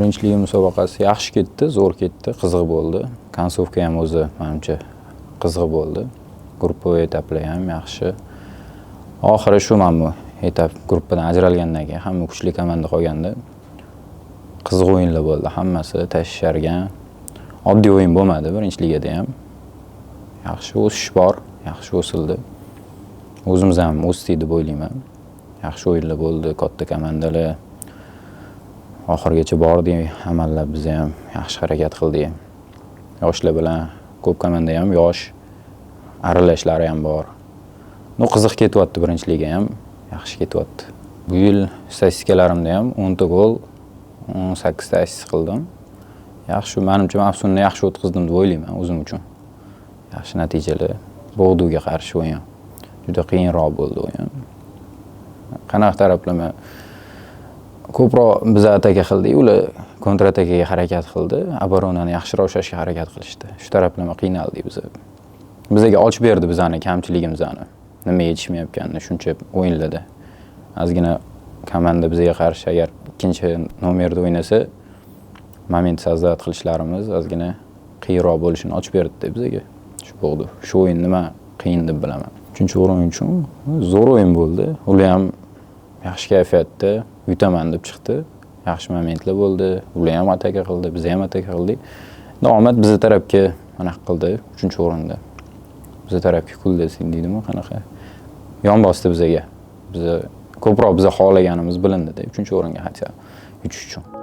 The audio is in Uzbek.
Birinchi liga musobaqasi yaxshi ketdi, zo'r ketdi, qiziq bo'ldi. Konsovka ham o'zi menimcha qiziq bo'ldi. Gruppaviy etaplar ham yaxshi. Oxiri shu mana etap gruppadan ajralgandan keyin hamma kuchli komanda qolganda qiziq o'yinlar bo'ldi. Hammasi tashishlargan. Oddiy o'yin bo'lmadi birinchi ligada ham. Yaxshi o'sish bor, yaxshi o'sildi. O'zimiz ham o'sdik deb o'ylayman. Yaxshi o'yinlar bo'ldi, katta komandalar. Oxirgacha bordik, amallab biz ham yaxshi harakat qildik. Yoshlar bilan ko'p komanda ham yosh, aralashlari ham bor. Qiziq ketyapti birinchi liga ham, yaxshi ketyapti. Bu yil statistikalarimda ham 10 ta gol, 18 ta assist qildim. Yaxshi, menimcha mavsumni yaxshi o'tkazdim deb o'ylayman o'zim uchun. Yaxshi natijalar. Bog'duga qarshi o'yin. Juda qiyinroq bo'ldi o'yin. Qanaqa taraflama ko'proq biz ataka qildik, ular kontratakaga harakat qildi, oboronani yaxshiroq ushlashga harakat qilishdi. Shu taraflama qiynaldik biz. Bizga ochib berdi bizani kamchiligimizni. Nima yetishmayotganini shuncha o'yinlarda. Ozgina komanda bizga qarshi agar ikkinchi nomerda o'ynasa, moment sazdat qilishlarimiz ozgina qiyinroq bo'lishini ochib berdi bizga. Shu bo'ldi. Shu o'yin nima qiyin deb bilaman. 3-o'rin uchun zo'r o'yin bo'ldi. Ular ham yaxshi kayfiyatda yutaman deb chiqdi. Yaxshi momentlar bo'ldi. Ular ham ataka qildi, biz ham ataka qildik. Omad bizning tarafga aniq qildi 3-o'rinda. Bizning tarafga kuldi deydimi, qanaqa? Yon bosdi bizga. Biz ko'proq biz xohlaganimiz bilindi-da 3-o'ringa hatto 3 uchun.